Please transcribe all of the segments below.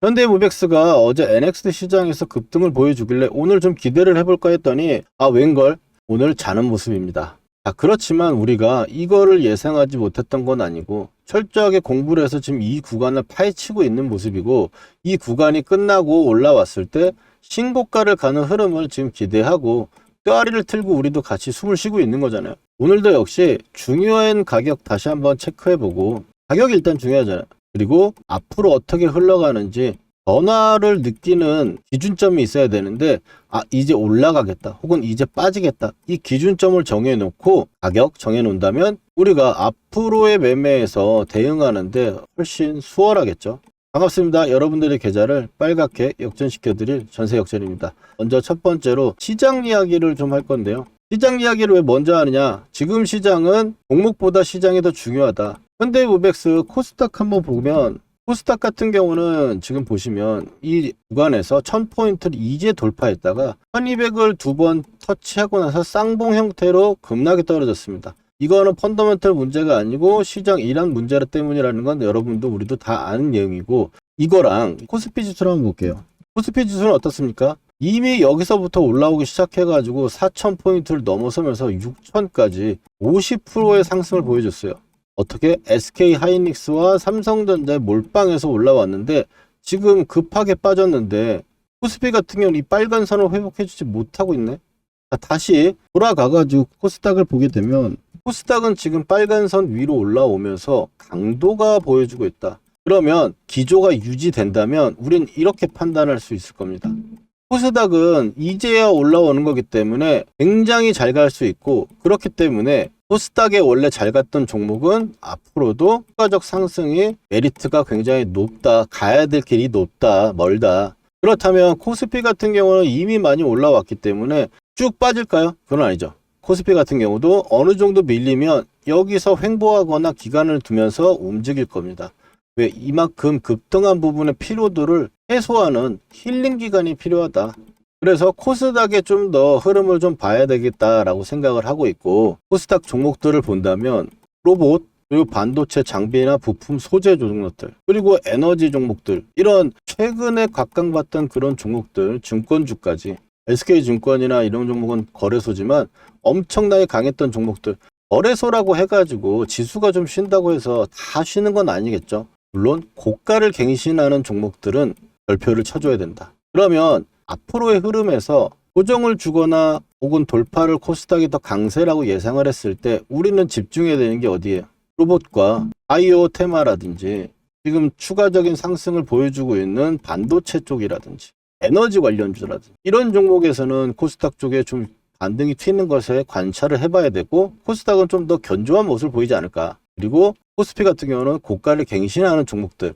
현대모백스가 어제 NXT 시장에서 급등을 보여주길래 오늘 좀 기대를 해볼까 했더니 웬걸 오늘 자는 모습입니다. 그렇지만 우리가 이거를 예상하지 못했던 건 아니고 철저하게 공부를 해서 지금 이 구간을 파헤치고 있는 모습이고, 이 구간이 끝나고 올라왔을 때 신고가를 가는 흐름을 지금 기대하고 뼈아리를 틀고 우리도 같이 숨을 쉬고 있는 거잖아요. 오늘도 역시 중요한 가격 다시 한번 체크해보고, 가격이 일단 중요하잖아요. 그리고 앞으로 어떻게 흘러가는지 변화를 느끼는 기준점이 있어야 되는데, 이제 올라가겠다 혹은 이제 빠지겠다, 이 기준점을 정해놓고 가격 정해놓는다면 우리가 앞으로의 매매에서 대응하는데 훨씬 수월하겠죠. 반갑습니다. 여러분들의 계좌를 빨갛게 역전시켜드릴 전세역전입니다. 먼저 첫 번째로 시장 이야기를 좀 할 건데요. 시장 이야기를 왜 먼저 하느냐, 지금 시장은 종목보다 시장이 더 중요하다. 현대모백스 코스닥 한번 보면, 코스닥 같은 경우는 지금 보시면 이 구간에서 1000포인트를 이제 돌파했다가 1200을 두 번 터치하고 나서 쌍봉 형태로 급락이 떨어졌습니다. 이거는 펀더멘털 문제가 아니고 시장 이란 문제 때문이라는 건 여러분도 우리도 다 아는 내용이고, 이거랑 코스피 지수를 한번 볼게요. 코스피 지수는 어떻습니까? 이미 여기서부터 올라오기 시작해가지고 4000포인트를 넘어서면서 6000까지 50%의 상승을 보여줬어요. 어떻게? SK하이닉스와 삼성전자의 몰빵에서 올라왔는데 지금 급하게 빠졌는데, 코스피 같은 경우는 이 빨간 선을 회복해주지 못하고 있네. 다시 돌아가가지고 코스닥을 보게 되면, 코스닥은 지금 빨간 선 위로 올라오면서 강도가 보여주고 있다. 그러면 기조가 유지된다면 우린 이렇게 판단할 수 있을 겁니다. 코스닥은 이제야 올라오는 거기 때문에 굉장히 잘 갈 수 있고, 그렇기 때문에 코스닥에 원래 잘 갔던 종목은 앞으로도 추가적 상승이 메리트가 굉장히 높다, 가야 될 길이 높다, 멀다. 그렇다면 코스피 같은 경우는 이미 많이 올라왔기 때문에 쭉 빠질까요? 그건 아니죠. 코스피 같은 경우도 어느 정도 밀리면 여기서 횡보하거나 기간을 두면서 움직일 겁니다. 왜? 이만큼 급등한 부분의 피로도를 해소하는 힐링 기간이 필요하다. 그래서 코스닥에 좀 더 흐름을 좀 봐야 되겠다라고 생각을 하고 있고, 코스닥 종목들을 본다면 로봇, 그리고 반도체 장비나 부품 소재 종목들, 그리고 에너지 종목들, 이런 최근에 각광받던 그런 종목들, 증권주까지, SK증권이나 이런 종목은 거래소지만 엄청나게 강했던 종목들, 거래소라고 해가지고 지수가 좀 쉰다고 해서 다 쉬는 건 아니겠죠. 물론 고가를 갱신하는 종목들은 별표를 쳐줘야 된다. 그러면 앞으로의 흐름에서 고정을 주거나 혹은 돌파를 코스닥이 더 강세라고 예상을 했을 때 우리는 집중해야 되는 게 어디예요? 로봇과 바이오 테마라든지 지금 추가적인 상승을 보여주고 있는 반도체 쪽이라든지 에너지 관련주라든지 이런 종목에서는 코스닥 쪽에 좀 반등이 튀는 것에 관찰을 해봐야 되고, 코스닥은 좀 더 견조한 모습을 보이지 않을까. 그리고 코스피 같은 경우는 고가를 갱신하는 종목들에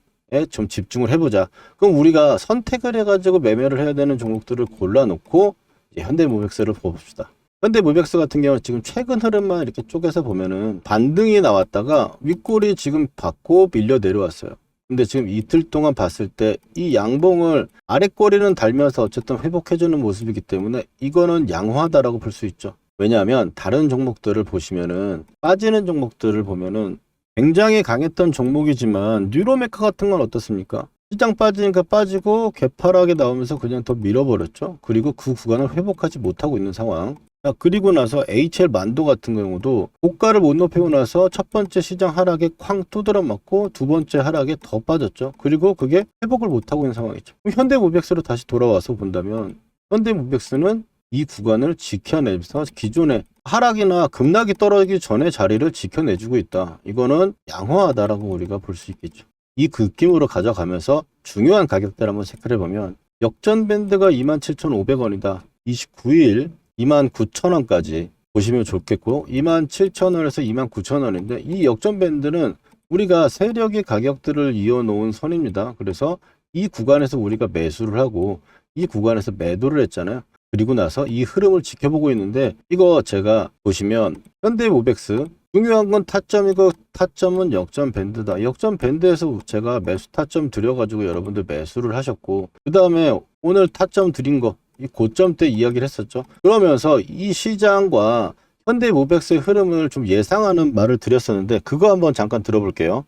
좀 집중을 해보자. 그럼 우리가 선택을 해가지고 매매를 해야 되는 종목들을 골라놓고 이제 현대모백스를 봅시다. 현대모백스 같은 경우는 지금 최근 흐름만 이렇게 쪼개서 보면은 반등이 나왔다가 윗골이 지금 받고 밀려 내려왔어요. 근데 지금 이틀 동안 봤을 때 이 양봉을 아랫꼬리는 달면서 어쨌든 회복해주는 모습이기 때문에 이거는 양호하다라고 볼 수 있죠. 왜냐하면 다른 종목들을 보시면은, 빠지는 종목들을 보면은 굉장히 강했던 종목이지만 뉴로메카 같은 건 어떻습니까? 시장 빠지니까 빠지고 개파락에 나오면서 그냥 더 밀어버렸죠. 그리고 그 구간을 회복하지 못하고 있는 상황. 그리고 나서 HL 만도 같은 경우도 고가를 못 높이고 나서 첫 번째 시장 하락에 쾅 두드러 맞고 두 번째 하락에 더 빠졌죠. 그리고 그게 회복을 못하고 있는 상황이죠. 현대모백스로 다시 돌아와서 본다면 현대모백스는 이 구간을 지켜내면서 기존의 하락이나 급락이 떨어지기 전에 자리를 지켜내주고 있다. 이거는 양호하다라고 우리가 볼 수 있겠죠. 이 느낌으로 가져가면서 중요한 가격대를 한번 체크를 해보면, 역전 밴드가 27,500원이다. 29일 29,000원까지 보시면 좋겠고, 27,000원에서 29,000원인데 이 역전 밴드는 우리가 세력의 가격들을 이어놓은 선입니다. 그래서 이 구간에서 우리가 매수를 하고 이 구간에서 매도를 했잖아요. 그리고 나서 이 흐름을 지켜보고 있는데, 이거 제가 보시면 현대모백스 중요한 건 타점이고, 타점은 역전 밴드다. 역전 밴드에서 제가 매수 타점 드려가지고 여러분들 매수를 하셨고, 그 다음에 오늘 타점 드린 거 이 고점 때 이야기를 했었죠. 그러면서 이 시장과 현대모백스의 흐름을 좀 예상하는 말을 드렸었는데, 그거 한번 잠깐 들어볼게요.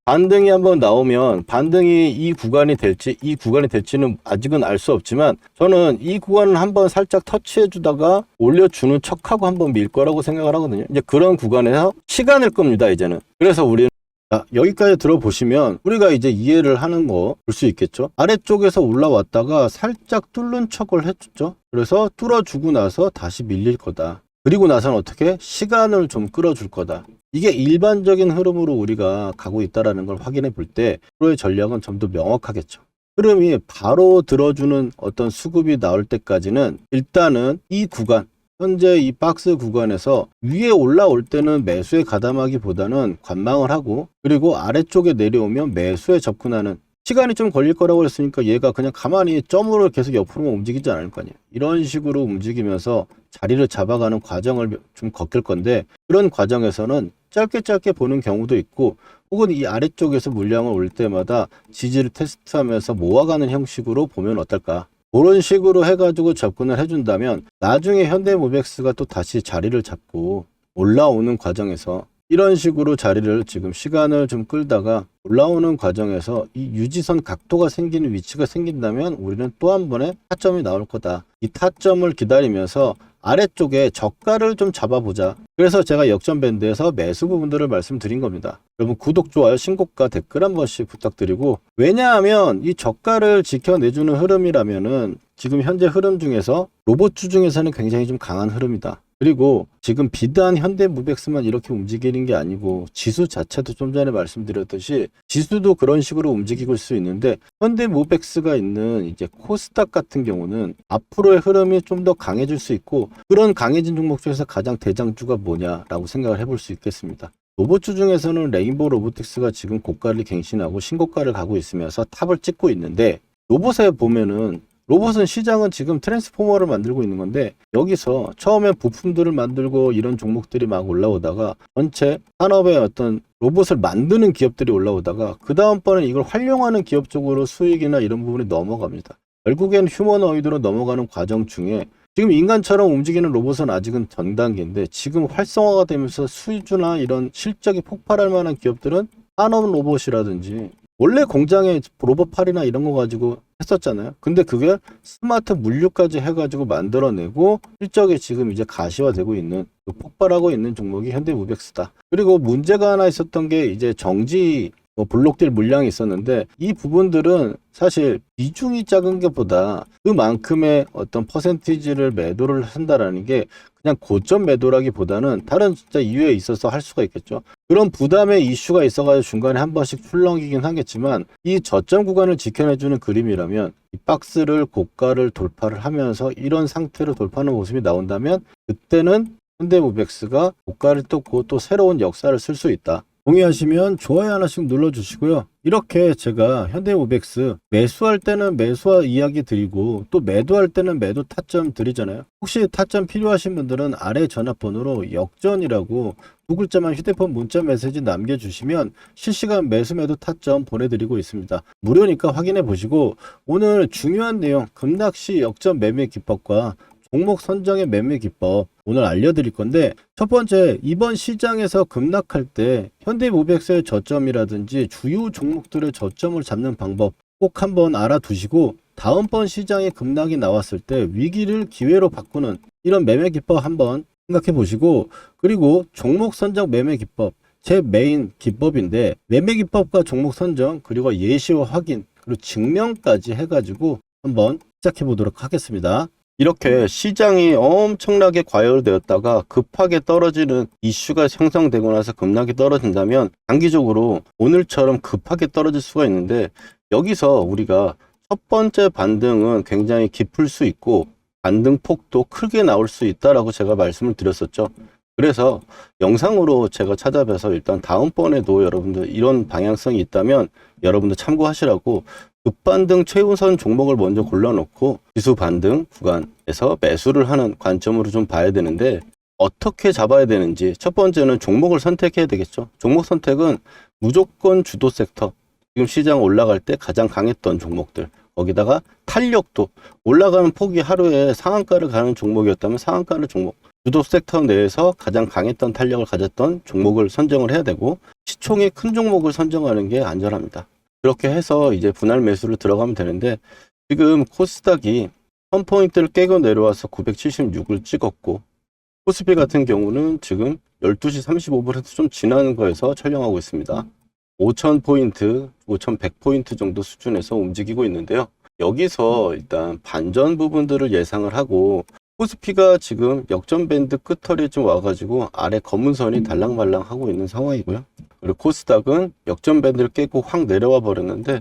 반등이 한번 나오면 반등이 이 구간이 될지는 아직은 알 수 없지만 저는 이 구간을 한번 살짝 터치해 주다가 올려주는 척하고 한번 밀 거라고 생각을 하거든요. 이제 그런 구간에서 시간을 끕니다, 이제는. 그래서 우리는 여기까지 들어보시면 우리가 이제 이해를 하는 거 볼 수 있겠죠. 아래쪽에서 올라왔다가 살짝 뚫는 척을 해줬죠. 그래서 뚫어주고 나서 다시 밀릴 거다. 그리고 나서는 어떻게? 시간을 좀 끌어줄 거다. 이게 일반적인 흐름으로 우리가 가고 있다는 걸 확인해 볼 때 프로의 전략은 좀 더 명확하겠죠. 흐름이 바로 들어주는 어떤 수급이 나올 때까지는 일단은 이 구간, 현재 이 박스 구간에서 위에 올라올 때는 매수에 가담하기보다는 관망을 하고, 그리고 아래쪽에 내려오면 매수에 접근하는, 시간이 좀 걸릴 거라고 했으니까 얘가 그냥 가만히 점으로 계속 옆으로만 움직이지 않을 거 아니에요. 이런 식으로 움직이면서 자리를 잡아가는 과정을 좀 거칠 건데, 그런 과정에서는 짧게 보는 경우도 있고, 혹은 이 아래쪽에서 물량을 올 때마다 지지를 테스트하면서 모아가는 형식으로 보면 어떨까. 그런 식으로 해가지고 접근을 해준다면 나중에 현대모백스가 또 다시 자리를 잡고 올라오는 과정에서 이런 식으로 자리를 지금 시간을 좀 끌다가 올라오는 과정에서 이 유지선 각도가 생기는 위치가 생긴다면 우리는 또 한 번의 타점이 나올 거다. 이 타점을 기다리면서 아래쪽에 저가를 좀 잡아보자. 그래서 제가 역전 밴드에서 매수 부분들을 말씀드린 겁니다. 여러분 구독, 좋아요, 신고가, 댓글 한 번씩 부탁드리고, 왜냐하면 이 저가를 지켜내주는 흐름이라면은 지금 현재 흐름 중에서 로봇주 중에서는 굉장히 좀 강한 흐름이다. 그리고 지금 비단 현대모백스만 이렇게 움직이는 게 아니고 지수 자체도 좀 전에 말씀드렸듯이 지수도 그런 식으로 움직이고 수 있는데, 현대모백스가 있는 이제 코스닥 같은 경우는 앞으로의 흐름이 좀 더 강해질 수 있고, 그런 강해진 종목 중에서 가장 대장주가 뭐냐라고 생각을 해볼 수 있겠습니다. 로봇주 중에서는 레인보우 로보틱스가 지금 고가를 갱신하고 신고가를 가고 있으면서 탑을 찍고 있는데, 로봇에 보면은 로봇은 시장은 지금 트랜스포머를 만들고 있는 건데, 여기서 처음에 부품들을 만들고 이런 종목들이 막 올라오다가 전체 산업의 어떤 로봇을 만드는 기업들이 올라오다가 그 다음번에 이걸 활용하는 기업 쪽으로 수익이나 이런 부분이 넘어갑니다. 결국엔 휴머노이드로 넘어가는 과정 중에 지금 인간처럼 움직이는 로봇은 아직은 전 단계인데, 지금 활성화가 되면서 수주나 이런 실적이 폭발할 만한 기업들은 산업 로봇이라든지, 원래 공장에 로봇팔이나 이런 거 가지고 했었잖아요. 근데 그게 스마트 물류까지 해가지고 만들어내고 실적이 지금 이제 가시화되고 있는, 폭발하고 있는 종목이 현대모백스다. 그리고 문제가 하나 있었던 게 이제 정지 블록딜 물량이 있었는데, 이 부분들은 사실 비중이 작은 것보다 그만큼의 어떤 퍼센티지를 매도를 한다라는 게 그냥 고점 매도라기보다는 다른 진짜 이유에 있어서 할 수가 있겠죠. 그런 부담의 이슈가 있어가지고 중간에 한 번씩 출렁이긴 하겠지만, 이 저점 구간을 지켜내주는 그림이라면 이 박스를 고가를 돌파를 하면서 이런 상태로 돌파하는 모습이 나온다면, 그때는 현대모백스가 고가를 뚫고 또 새로운 역사를 쓸 수 있다. 동의하시면 좋아요 하나씩 눌러주시고요. 이렇게 제가 현대모백스 매수할 때는 매수와 이야기 드리고, 또 매도할 때는 매도 타점 드리잖아요. 혹시 타점 필요하신 분들은 아래 전화번호로 역전이라고 두 글자만 휴대폰 문자 메시지 남겨주시면 실시간 매수 매도 타점 보내드리고 있습니다. 무료니까 확인해 보시고, 오늘 중요한 내용 급락시 역전 매매 기법과 종목 선정의 매매 기법 오늘 알려드릴 건데, 첫 번째, 이번 시장에서 급락할 때 현대모백스의 저점이라든지 주요 종목들의 저점을 잡는 방법 꼭 한번 알아두시고, 다음번 시장에 급락이 나왔을 때 위기를 기회로 바꾸는 이런 매매 기법 한번 생각해 보시고, 그리고 종목 선정 매매 기법, 제 메인 기법인데, 매매 기법과 종목 선정, 그리고 예시와 확인, 그리고 증명까지 해가지고 한번 시작해 보도록 하겠습니다. 이렇게 시장이 엄청나게 과열되었다가 급하게 떨어지는 이슈가 형성되고 나서 급락이 떨어진다면 단기적으로 오늘처럼 급하게 떨어질 수가 있는데, 여기서 우리가 첫 번째 반등은 굉장히 깊을 수 있고 반등 폭도 크게 나올 수 있다라고 제가 말씀을 드렸었죠. 그래서 영상으로 제가 찾아뵈서 일단 다음번에도 여러분들 이런 방향성이 있다면 여러분들 참고하시라고 급반등 최우선 종목을 먼저 골라놓고 지수 반등 구간에서 매수를 하는 관점으로 좀 봐야 되는데, 어떻게 잡아야 되는지 첫 번째는 종목을 선택해야 되겠죠. 종목 선택은 무조건 주도 섹터, 지금 시장 올라갈 때 가장 강했던 종목들, 거기다가 탄력도 올라가는 폭이 하루에 상한가를 가는 종목이었다면 상한가를 종목, 주도 섹터 내에서 가장 강했던 탄력을 가졌던 종목을 선정을 해야 되고 시총이 큰 종목을 선정하는 게 안전합니다. 그렇게 해서 이제 분할 매수를 들어가면 되는데 지금 코스닥이 1000포인트를 깨고 내려와서 976을 찍었고 코스피 같은 경우는 지금 12시 35분에서 좀 지나는 거에서 촬영하고 있습니다. 5000포인트, 5100포인트 정도 수준에서 움직이고 있는데요. 여기서 일단 반전 부분들을 예상을 하고 코스피가 지금 역전 밴드 끝털이 좀 와가지고 아래 검은 선이 달랑말랑 하고 있는 상황이고요. 그리고 코스닥은 역전 밴드를 깨고 확 내려와 버렸는데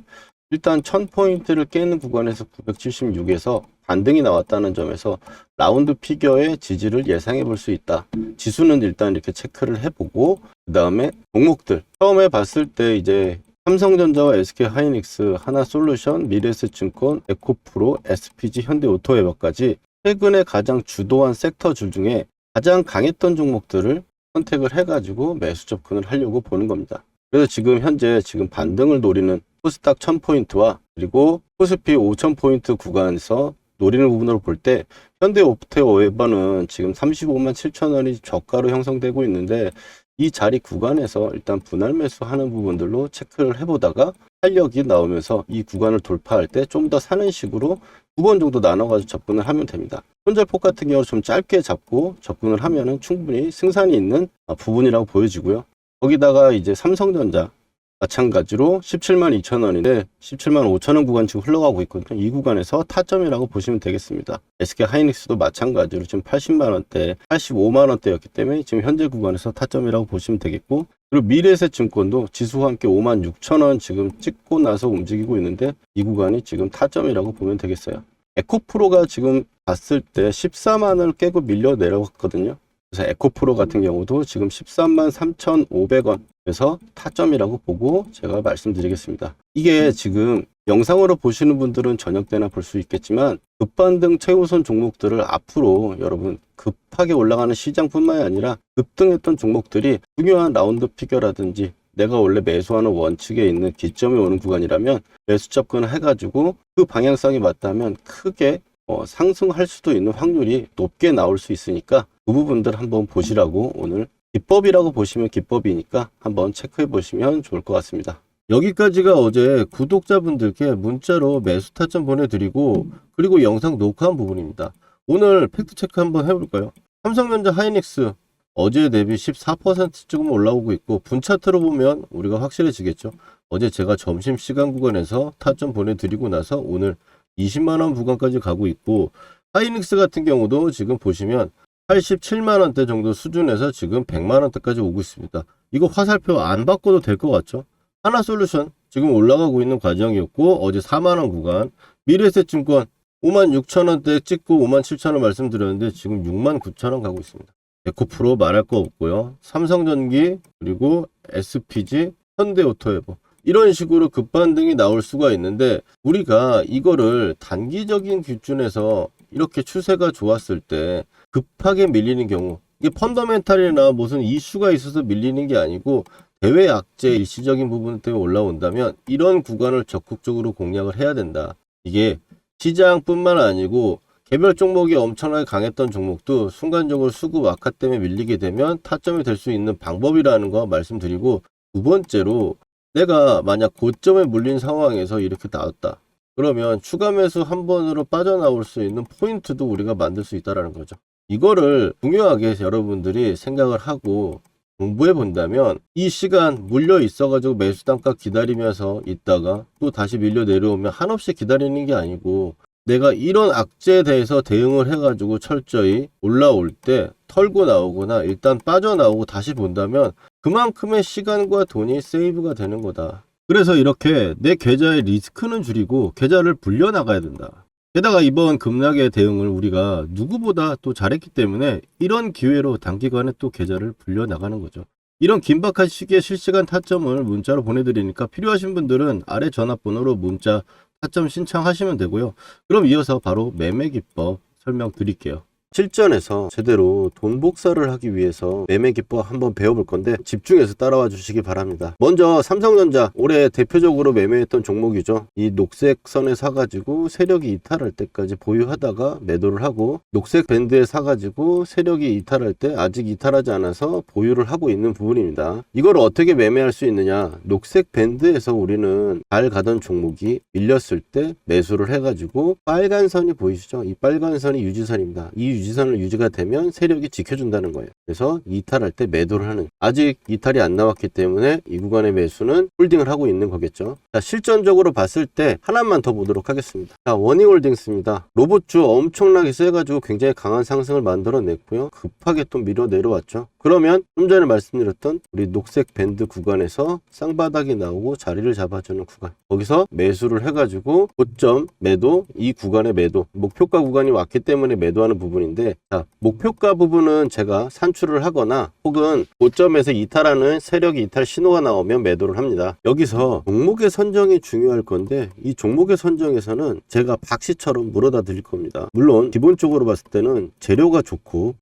일단 1000포인트를 깨는 구간에서 976에서 반등이 나왔다는 점에서 라운드 피겨의 지지를 예상해 볼 수 있다. 지수는 일단 이렇게 체크를 해보고 그 다음에 종목들 처음에 봤을 때 이제 삼성전자와 SK하이닉스, 하나솔루션, 미래에셋증권, 에코프로, SPG, 현대오토웨어까지 최근에 가장 주도한 섹터줄 중에 가장 강했던 종목들을 선택을 해가지고 매수 접근을 하려고 보는 겁니다. 그래서 지금 현재 반등을 노리는 코스닥 1000포인트와 그리고 코스피 5000포인트 구간에서 노리는 부분으로 볼 때 현대오토웨어는 지금 35만 7천원이 저가로 형성되고 있는데 이 자리 구간에서 일단 분할 매수하는 부분들로 체크를 해보다가 탄력이 나오면서 이 구간을 돌파할 때 좀 더 사는 식으로 2번 정도 나눠가지고 접근을 하면 됩니다. 손절폭 같은 경우는 좀 짧게 잡고 접근을 하면은 충분히 승산이 있는 부분이라고 보여지고요. 거기다가 이제 삼성전자 마찬가지로 17만 2천원인데 17만 5천원 구간 지금 흘러가고 있거든요. 이 구간에서 타점이라고 보시면 되겠습니다. SK하이닉스도 마찬가지로 지금 80만원대, 85만원대였기 때문에 지금 현재 구간에서 타점이라고 보시면 되겠고 그리고 미래에셋증권도 지수와 함께 5만 6천원 지금 찍고 나서 움직이고 있는데 이 구간이 지금 타점이라고 보면 되겠어요. 에코프로가 지금 봤을 때 14만원을 깨고 밀려 내려갔거든요. 그래서 에코프로 같은 경우도 지금 13만 3,500원 그래서 타점이라고 보고 제가 말씀드리겠습니다. 이게 지금 영상으로 보시는 분들은 저녁 때나 볼 수 있겠지만 급반등 최우선 종목들을 앞으로 여러분 급하게 올라가는 시장뿐만이 아니라 급등했던 종목들이 중요한 라운드 피겨라든지 내가 원래 매수하는 원칙에 있는 기점이 오는 구간이라면 매수 접근을 해가지고 그 방향성이 맞다면 크게 상승할 수도 있는 확률이 높게 나올 수 있으니까 그 부분들 한번 보시라고 오늘 기법이라고 보시면 기법이니까 한번 체크해 보시면 좋을 것 같습니다. 여기까지가 어제 구독자분들께 문자로 매수 타점 보내드리고 그리고 영상 녹화한 부분입니다. 오늘 팩트체크 한번 해볼까요? 삼성전자 하이닉스 어제 대비 14% 조금 올라오고 있고 분차트로 보면 우리가 확실해지겠죠. 어제 제가 점심시간 구간에서 타점 보내드리고 나서 오늘 20만원 구간까지 가고 있고 하이닉스 같은 경우도 지금 보시면 87만원대 정도 수준에서 지금 100만원대까지 오고 있습니다. 이거 화살표 안 바꿔도 될 것 같죠? 하나솔루션 지금 올라가고 있는 과정이었고 어제 4만원 구간 미래에셋증권 5만 6천원대 찍고 5만 7천원 말씀드렸는데 지금 6만 9천원 가고 있습니다. 에코프로 말할 거 없고요. 삼성전기 그리고 SPG 현대오토웨어 이런 식으로 급반등이 나올 수가 있는데 우리가 이거를 단기적인 기준에서 이렇게 추세가 좋았을 때 급하게 밀리는 경우 이게 펀더멘탈이나 무슨 이슈가 있어서 밀리는 게 아니고 대외 악재 일시적인 부분 때문에 올라온다면 이런 구간을 적극적으로 공략을 해야 된다. 이게 시장뿐만 아니고 개별 종목이 엄청나게 강했던 종목도 순간적으로 수급 악화 때문에 밀리게 되면 타점이 될 수 있는 방법이라는 거 말씀드리고 두 번째로 내가 만약 고점에 물린 상황에서 이렇게 나왔다. 그러면 추가 매수 한 번으로 빠져나올 수 있는 포인트도 우리가 만들 수 있다는 거죠. 이거를 중요하게 여러분들이 생각을 하고 공부해 본다면 이 시간 물려 있어가지고 매수 단가 기다리면서 있다가 또 다시 밀려 내려오면 한없이 기다리는 게 아니고 내가 이런 악재에 대해서 대응을 해가지고 철저히 올라올 때 털고 나오거나 일단 빠져나오고 다시 본다면 그만큼의 시간과 돈이 세이브가 되는 거다. 그래서 이렇게 내 계좌의 리스크는 줄이고 계좌를 불려 나가야 된다. 게다가 이번 급락의 대응을 우리가 누구보다 또 잘했기 때문에 이런 기회로 단기간에 또 계좌를 불려 나가는 거죠. 이런 긴박한 시기에 실시간 타점을 문자로 보내드리니까 필요하신 분들은 아래 전화번호로 문자 타점 신청하시면 되고요. 그럼 이어서 바로 매매 기법 설명드릴게요. 실전에서 제대로 돈 복사를 하기 위해서 매매 기법 한번 배워볼 건데 집중해서 따라와 주시기 바랍니다. 먼저 삼성전자 올해 대표적으로 매매했던 종목이죠. 이 녹색 선에 사가지고 세력이 이탈할 때까지 보유하다가 매도를 하고, 녹색 밴드에 사가지고 세력이 이탈할 때 아직 이탈하지 않아서 보유를 하고 있는 부분입니다. 이걸 어떻게 매매할 수 있느냐, 녹색 밴드에서 우리는 잘 가던 종목이 밀렸을 때 매수를 해가지고 빨간 선이 보이시죠? 이 빨간 선이 유지선입니다. 이 유지선을 유지가 되면 세력이 지켜준다는 거예요. 그래서 이탈할 때 매도를 하는, 아직 이탈이 안 나왔기 때문에 이 구간의 매수는 홀딩을 하고 있는 거겠죠. 자, 실전적으로 봤을 때 하나만 더 보도록 하겠습니다. 자, 원희홀딩스입니다. 로봇주 엄청나게 세가지고 굉장히 강한 상승을 만들어냈고요. 급하게 또 밀어 내려왔죠. 그러면 좀 전에 말씀드렸던 우리 녹색 밴드 구간에서 쌍바닥이 나오고 자리를 잡아주는 구간, 거기서 매수를 해가지고 고점 매도, 이 구간의 매도, 목표가 구간이 왔기 때문에 매도하는 부분인데, 자, 목표가 부분은 제가 산출을 하거나 혹은 고점에서 이탈하는 세력이 이탈 신호가 나오면 매도를 합니다. 여기서 종목의 선정이 중요할 건데, 이 종목의 선정에서는 제가 박씨처럼 물어다 드릴 겁니다. 물론 기본적으로 봤을 때는 재료가 좋고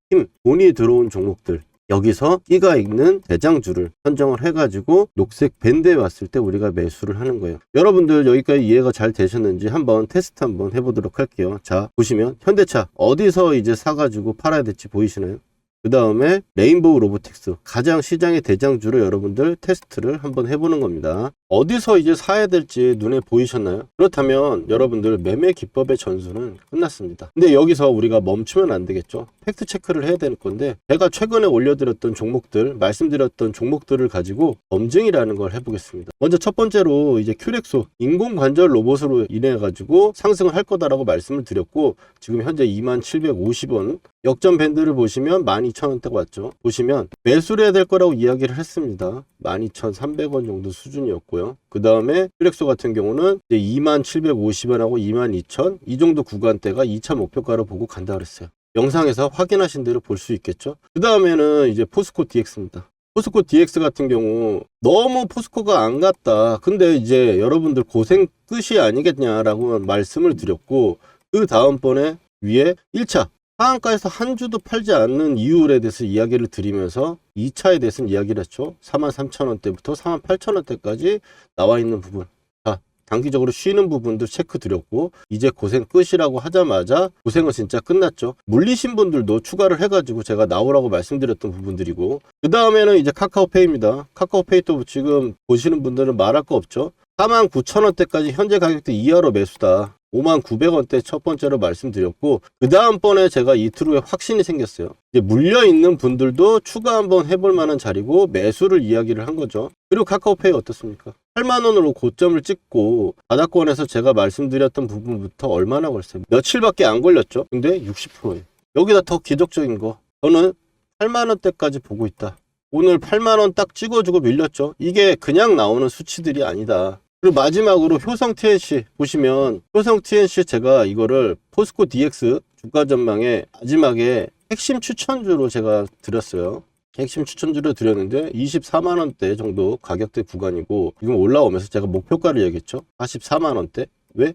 돈이 들어온 종목들, 여기서 끼가 있는 대장주를 선정을 해가지고 녹색 밴드에 왔을 때 우리가 매수를 하는 거예요. 여러분들 여기까지 이해가 잘 되셨는지 한번 테스트 한번 해보도록 할게요. 자, 보시면 현대차 어디서 이제 사가지고 팔아야 될지 보이시나요? 그 다음에 레인보우 로보틱스, 가장 시장의 대장주로 여러분들 테스트를 한번 해보는 겁니다. 어디서 이제 사야 될지 눈에 보이셨나요? 그렇다면 여러분들 매매 기법의 전수는 끝났습니다. 근데 여기서 우리가 멈추면 안 되겠죠. 팩트 체크를 해야 될 건데, 제가 최근에 올려드렸던 종목들, 말씀드렸던 종목들을 가지고 검증이라는 걸 해보겠습니다. 먼저 첫 번째로 이제 큐렉소, 인공관절 로봇으로 인해 가지고 상승을 할 거다라고 말씀을 드렸고, 지금 현재 2750원, 역전 밴드를 보시면 12,000원대가 왔죠. 보시면 매수를 해야 될 거라고 이야기를 했습니다. 12,300원 정도 수준이었고요. 그 다음에 퓨렉소 같은 경우는 이제 2750원하고 22,000, 이 정도 구간대가 2차 목표가로 보고 간다 그랬어요. 영상에서 확인하신 대로 볼 수 있겠죠. 그 다음에는 이제 포스코 DX입니다. 포스코 DX 같은 경우 너무 포스코가 안 갔다, 근데 이제 여러분들 고생 끝이 아니겠냐라고 말씀을 드렸고, 그 다음번에 위에 1차 하한가에서 한 주도 팔지 않는 이유에 대해서 이야기를 드리면서 2차에 대해서는 이야기를 했죠. 43,000원대부터 48,000원대까지 나와 있는 부분, 자, 단기적으로 쉬는 부분도 체크 드렸고, 이제 고생 끝이라고 하자마자 고생은 진짜 끝났죠. 물리신 분들도 추가를 해가지고 제가 나오라고 말씀드렸던 부분들이고, 그 다음에는 이제 카카오페이입니다. 카카오페이도 지금 보시는 분들은 말할 거 없죠. 49,000원대까지 현재 가격대 이하로 매수다. 59,000원대 첫 번째로 말씀드렸고, 그 다음번에 제가 이틀 후에 확신이 생겼어요. 이제 물려있는 분들도 추가 한번 해볼 만한 자리고 매수를 이야기를 한 거죠. 그리고 카카오페이 어떻습니까? 8만원으로 고점을 찍고 바닥권에서 제가 말씀드렸던 부분부터 얼마나 걸렸어요? 며칠밖에 안 걸렸죠. 근데 60%예요. 여기다 더 기적적인 거, 저는 8만원대까지 보고 있다. 오늘 8만원 딱 찍어주고 밀렸죠. 이게 그냥 나오는 수치들이 아니다. 그리고 마지막으로 효성 TNC 보시면, 효성 TNC 제가 이거를 포스코 DX 주가 전망에 마지막에 핵심 추천주로 제가 드렸어요. 핵심 추천주로 드렸는데 24만원대 정도 가격대 구간이고, 지금 올라오면서 제가 목표가를 얘기했죠. 44만원대. 왜?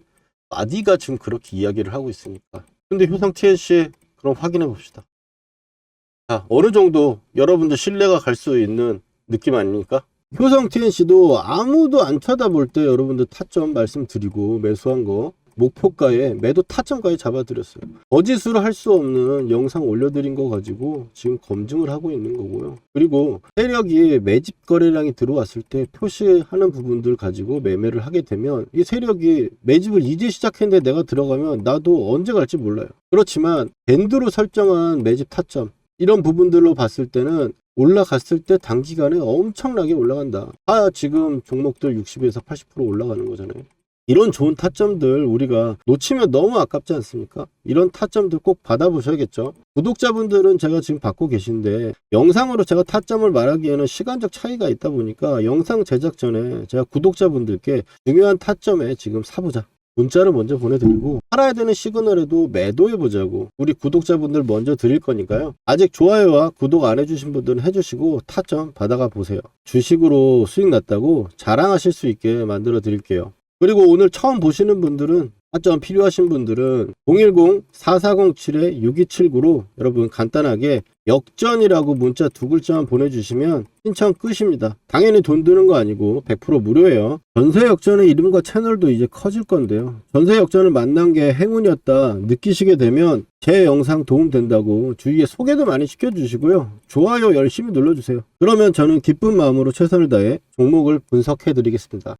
마디가 지금 그렇게 이야기를 하고 있으니까. 근데 효성 TNC 그럼 확인해 봅시다. 자, 어느 정도 여러분들 신뢰가 갈 수 있는 느낌 아닙니까? 효성 TNC도 아무도 안 쳐다볼 때 여러분들 타점 말씀드리고 매수한 거 목표가에 매도 타점까지 잡아드렸어요. 거짓으로 할 수 없는 영상 올려드린 거 가지고 지금 검증을 하고 있는 거고요. 그리고 세력이 매집 거래량이 들어왔을 때 표시하는 부분들 가지고 매매를 하게 되면, 이 세력이 매집을 이제 시작했는데 내가 들어가면 나도 언제 갈지 몰라요. 그렇지만 밴드로 설정한 매집 타점, 이런 부분들로 봤을 때는 올라갔을 때 단기간에 엄청나게 올라간다. 지금 종목들 60에서 80% 올라가는 거잖아요. 이런 좋은 타점들 우리가 놓치면 너무 아깝지 않습니까? 이런 타점들 꼭 받아보셔야겠죠. 구독자분들은 제가 지금 받고 계신데, 영상으로 제가 타점을 말하기에는 시간적 차이가 있다 보니까 영상 제작 전에 제가 구독자분들께 중요한 타점에 지금 사보자, 문자를 먼저 보내드리고, 팔아야 되는 시그널에도 매도해보자고 우리 구독자분들 먼저 드릴 거니까요. 아직 좋아요와 구독 안 해주신 분들은 해주시고 타점 받아가 보세요. 주식으로 수익 났다고 자랑하실 수 있게 만들어 드릴게요. 그리고 오늘 처음 보시는 분들은 타점 필요하신 분들은 010-4407-6279로 여러분 간단하게 역전이라고 문자 2글자만 보내주시면 신청 끝입니다. 당연히 돈 드는 거 아니고 100% 무료예요. 전세 역전의 이름과 채널도 이제 커질 건데요. 전세 역전을 만난 게 행운이었다 느끼시게 되면 제 영상 도움된다고 주위에 소개도 많이 시켜주시고요. 좋아요 열심히 눌러주세요. 그러면 저는 기쁜 마음으로 최선을 다해 종목을 분석해 드리겠습니다.